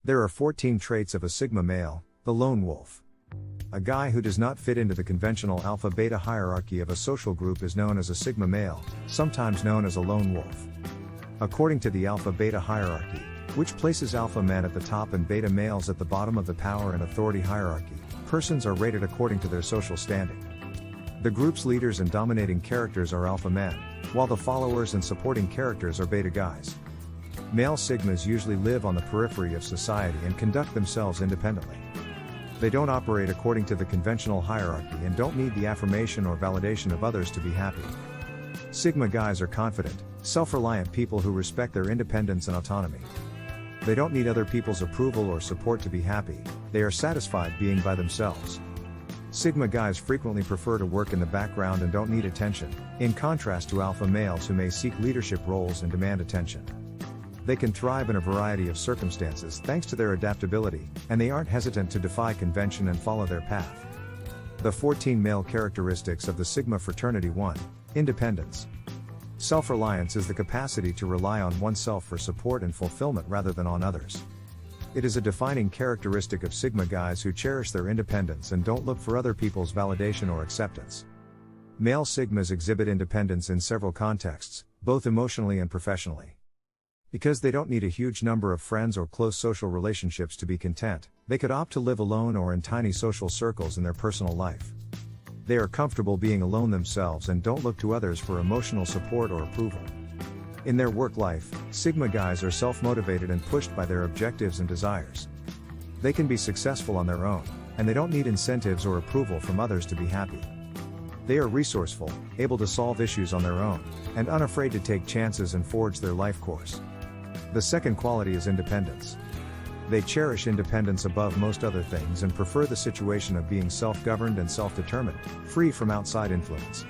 There are 14 traits of a Sigma male: the lone wolf. A guy who does not fit into the conventional alpha-beta hierarchy of a social group is known as a Sigma male, sometimes known as a lone wolf. According to the alpha-beta hierarchy, which places alpha men at the top and beta males at the bottom of the power and authority hierarchy, persons are rated according to their social standing. The group's leaders and dominating characters are alpha men, while the followers and supporting characters are beta guys. Male Sigmas usually live on the periphery of society and conduct themselves independently. They don't operate according to the conventional hierarchy and don't need the affirmation or validation of others to be happy. Sigma guys are confident, self-reliant people who respect their independence and autonomy. They don't need other people's approval or support to be happy, they are satisfied being by themselves. Sigma guys frequently prefer to work in the background and don't need attention, in contrast to alpha males who may seek leadership roles and demand attention. They can thrive in a variety of circumstances thanks to their adaptability, and they aren't hesitant to defy convention and follow their path. The 14 male characteristics of the Sigma fraternity. 1. Independence. Self-reliance is the capacity to rely on oneself for support and fulfillment rather than on others. It is a defining characteristic of Sigma guys who cherish their independence and don't look for other people's validation or acceptance. Male Sigmas exhibit independence in several contexts, both emotionally and professionally. Because they don't need a huge number of friends or close social relationships to be content, they could opt to live alone or in tiny social circles in their personal life. They are comfortable being alone themselves and don't look to others for emotional support or approval. In their work life, Sigma guys are self-motivated and pushed by their objectives and desires. They can be successful on their own, and they don't need incentives or approval from others to be happy. They are resourceful, able to solve issues on their own, and unafraid to take chances and forge their life course. The second quality is independence. They cherish independence above most other things and prefer the situation of being self-governed and self-determined, free from outside influence.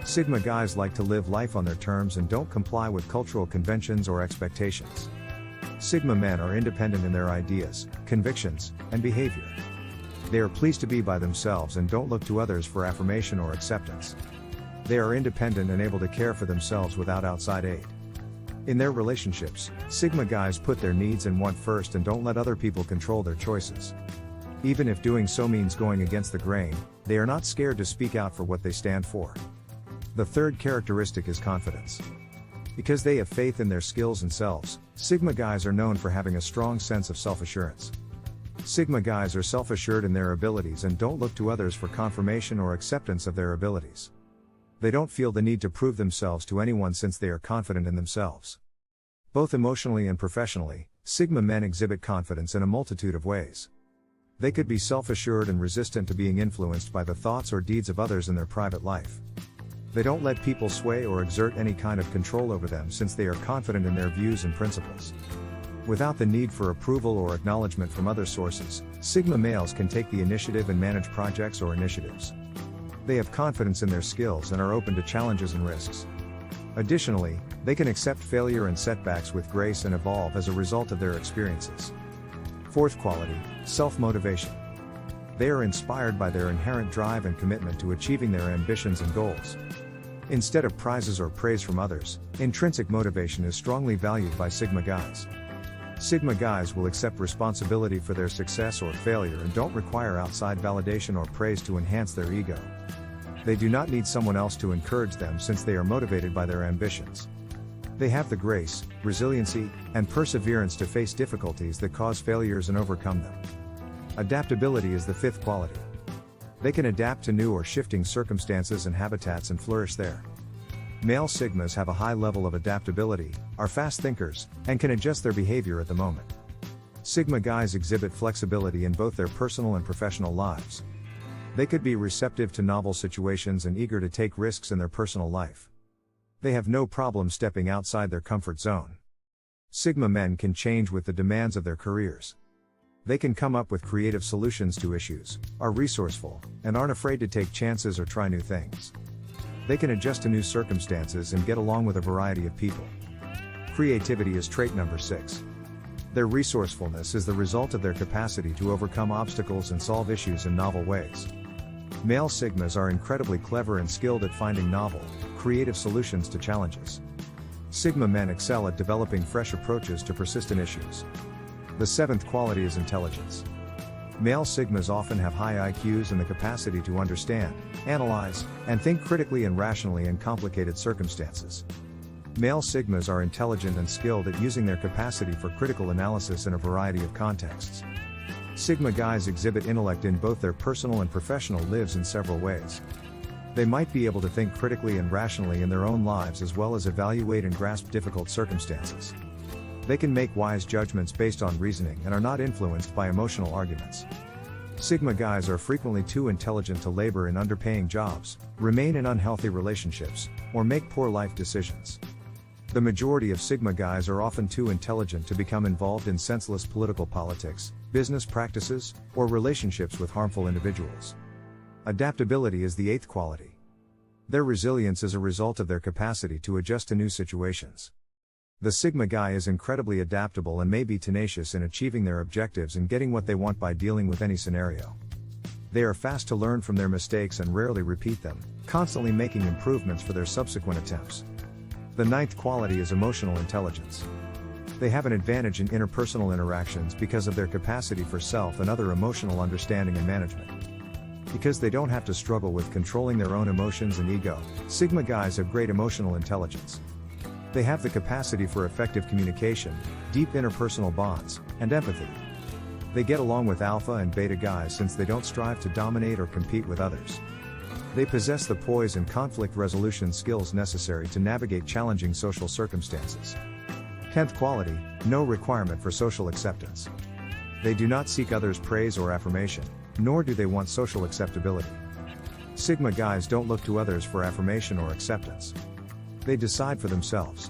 Sigma guys like to live life on their terms and don't comply with cultural conventions or expectations. Sigma men are independent in their ideas, convictions, and behavior. They are pleased to be by themselves and don't look to others for affirmation or acceptance. They are independent and able to care for themselves without outside aid. In their relationships, Sigma guys put their needs and want first and don't let other people control their choices. Even if doing so means going against the grain, they are not scared to speak out for what they stand for. The third characteristic is confidence. Because they have faith in their skills and selves, Sigma guys are known for having a strong sense of self-assurance. Sigma guys are self-assured in their abilities and don't look to others for confirmation or acceptance of their abilities. They don't feel the need to prove themselves to anyone since they are confident in themselves. Both emotionally and professionally, Sigma men exhibit confidence in a multitude of ways. They could be self-assured and resistant to being influenced by the thoughts or deeds of others in their private life. They don't let people sway or exert any kind of control over them since they are confident in their views and principles. Without the need for approval or acknowledgement from other sources, Sigma males can take the initiative and manage projects or initiatives. They have confidence in their skills and are open to challenges and risks. Additionally, they can accept failure and setbacks with grace and evolve as a result of their experiences. Fourth quality, self-motivation. They are inspired by their inherent drive and commitment to achieving their ambitions and goals. Instead of prizes or praise from others, intrinsic motivation is strongly valued by Sigma guys. Sigma guys will accept responsibility for their success or failure and don't require outside validation or praise to enhance their ego. They do not need someone else to encourage them since they are motivated by their ambitions. They have the grace, resiliency, and perseverance to face difficulties that cause failures and overcome them. Adaptability is the fifth quality. They can adapt to new or shifting circumstances and habitats and flourish there. Male Sigmas have a high level of adaptability, are fast thinkers, and can adjust their behavior at the moment. Sigma guys exhibit flexibility in both their personal and professional lives. They could be receptive to novel situations and eager to take risks in their personal life. They have no problem stepping outside their comfort zone. Sigma men can change with the demands of their careers. They can come up with creative solutions to issues, are resourceful, and aren't afraid to take chances or try new things. They can adjust to new circumstances and get along with a variety of people. Creativity is trait number 6. Their resourcefulness is the result of their capacity to overcome obstacles and solve issues in novel ways. Male Sigmas are incredibly clever and skilled at finding novel, creative solutions to challenges. Sigma men excel at developing fresh approaches to persistent issues. The seventh quality is intelligence. Male Sigmas often have high IQs and the capacity to understand, analyze, and think critically and rationally in complicated circumstances. Male Sigmas are intelligent and skilled at using their capacity for critical analysis in a variety of contexts. Sigma guys exhibit intellect in both their personal and professional lives in several ways. They might be able to think critically and rationally in their own lives as well as evaluate and grasp difficult circumstances. They can make wise judgments based on reasoning and are not influenced by emotional arguments. Sigma guys are frequently too intelligent to labor in underpaying jobs, remain in unhealthy relationships, or make poor life decisions. The majority of Sigma guys are often too intelligent to become involved in senseless political politics, business practices, or relationships with harmful individuals. Adaptability is the eighth quality. Their resilience is a result of their capacity to adjust to new situations. The Sigma guy is incredibly adaptable and may be tenacious in achieving their objectives and getting what they want by dealing with any scenario. They are fast to learn from their mistakes and rarely repeat them, constantly making improvements for their subsequent attempts. The ninth quality is emotional intelligence. They have an advantage in interpersonal interactions because of their capacity for self and other emotional understanding and management. Because they don't have to struggle with controlling their own emotions and ego, Sigma guys have great emotional intelligence. They have the capacity for effective communication, deep interpersonal bonds, and empathy. They get along with alpha and beta guys since they don't strive to dominate or compete with others. They possess the poise and conflict resolution skills necessary to navigate challenging social circumstances. 10th quality, no requirement for social acceptance. They do not seek others' praise or affirmation, nor do they want social acceptability. Sigma guys don't look to others for affirmation or acceptance. They decide for themselves.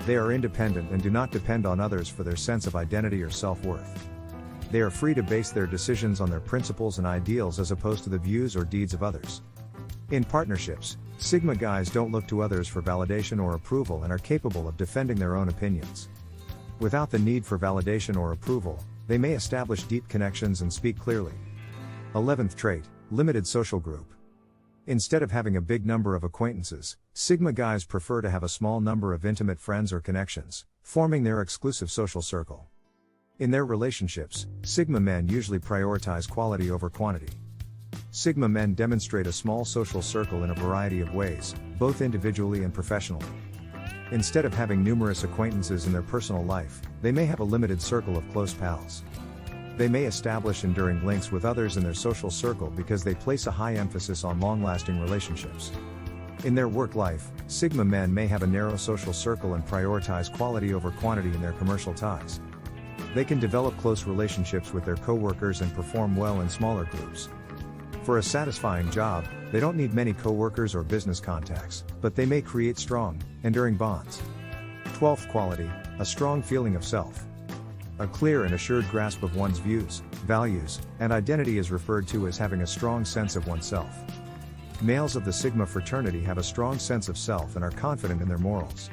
They are independent and do not depend on others for their sense of identity or self-worth. They are free to base their decisions on their principles and ideals as opposed to the views or deeds of others. In partnerships, Sigma guys don't look to others for validation or approval and are capable of defending their own opinions. Without the need for validation or approval, they may establish deep connections and speak clearly. 11th trait, limited social group. Instead of having a big number of acquaintances, Sigma guys prefer to have a small number of intimate friends or connections, forming their exclusive social circle. In their relationships, Sigma men usually prioritize quality over quantity. Sigma men demonstrate a small social circle in a variety of ways, both individually and professionally. Instead of having numerous acquaintances in their personal life, they may have a limited circle of close pals. They may establish enduring links with others in their social circle because they place a high emphasis on long-lasting relationships. In their work life, Sigma men may have a narrow social circle and prioritize quality over quantity in their commercial ties. They can develop close relationships with their coworkers and perform well in smaller groups. For a satisfying job, they don't need many coworkers or business contacts, but they may create strong, enduring bonds. 12th quality, a strong feeling of self. A clear and assured grasp of one's views, values, and identity is referred to as having a strong sense of oneself. Males of the Sigma fraternity have a strong sense of self and are confident in their morals.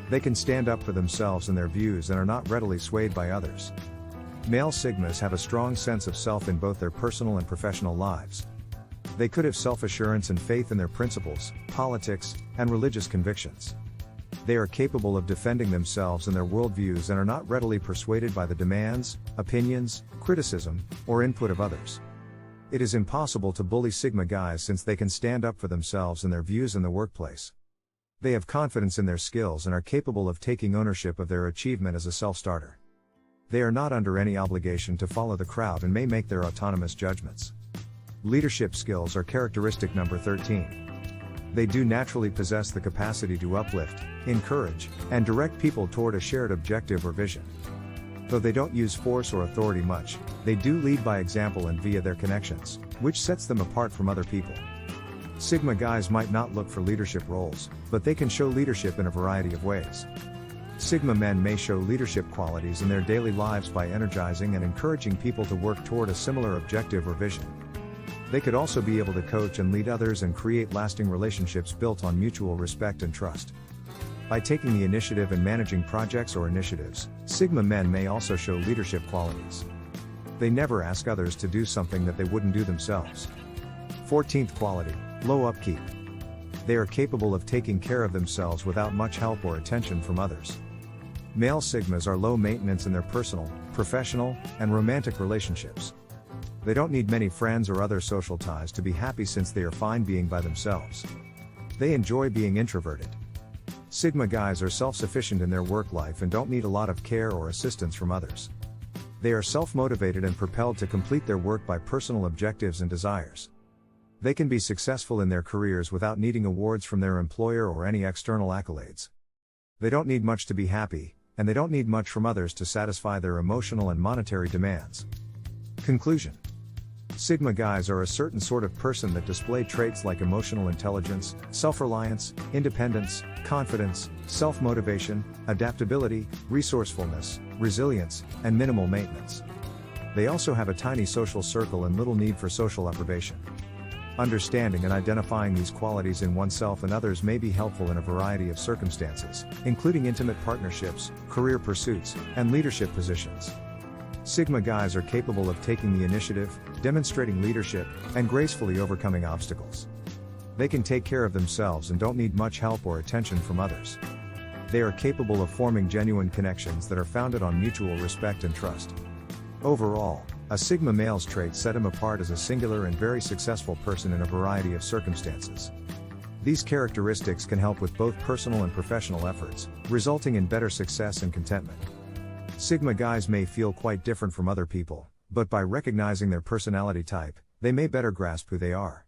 They can stand up for themselves and their views and are not readily swayed by others. Male Sigmas have a strong sense of self in both their personal and professional lives. They could have self-assurance and faith in their principles, politics, and religious convictions. They are capable of defending themselves and their worldviews and are not readily persuaded by the demands, opinions, criticism, or input of others. It is impossible to bully Sigma guys since they can stand up for themselves and their views in the workplace. They have confidence in their skills and are capable of taking ownership of their achievement as a self-starter. They are not under any obligation to follow the crowd and may make their autonomous judgments. Leadership skills are characteristic number 13. They do naturally possess the capacity to uplift, encourage, and direct people toward a shared objective or vision. Though they don't use force or authority much, they do lead by example and via their connections, which sets them apart from other people. Sigma guys might not look for leadership roles, but they can show leadership in a variety of ways. Sigma men may show leadership qualities in their daily lives by energizing and encouraging people to work toward a similar objective or vision. They could also be able to coach and lead others and create lasting relationships built on mutual respect and trust. By taking the initiative in managing projects or initiatives, Sigma men may also show leadership qualities. They never ask others to do something that they wouldn't do themselves. 14th quality, low upkeep. They are capable of taking care of themselves without much help or attention from others. Male Sigmas are low maintenance in their personal, professional, and romantic relationships. They don't need many friends or other social ties to be happy since they are fine being by themselves. They enjoy being introverted. Sigma guys are self-sufficient in their work life and don't need a lot of care or assistance from others. They are self-motivated and propelled to complete their work by personal objectives and desires. They can be successful in their careers without needing awards from their employer or any external accolades. They don't need much to be happy, and they don't need much from others to satisfy their emotional and monetary demands. Conclusion: Sigma guys are a certain sort of person that display traits like emotional intelligence, self-reliance, independence, confidence, self-motivation, adaptability, resourcefulness, resilience, and minimal maintenance. They also have a tiny social circle and little need for social approbation. Understanding and identifying these qualities in oneself and others may be helpful in a variety of circumstances, including intimate partnerships, career pursuits, and leadership positions. Sigma guys are capable of taking the initiative, demonstrating leadership, and gracefully overcoming obstacles. They can take care of themselves and don't need much help or attention from others. They are capable of forming genuine connections that are founded on mutual respect and trust. Overall, a Sigma male's traits set him apart as a singular and very successful person in a variety of circumstances. These characteristics can help with both personal and professional efforts, resulting in better success and contentment. Sigma guys may feel quite different from other people, but by recognizing their personality type, they may better grasp who they are.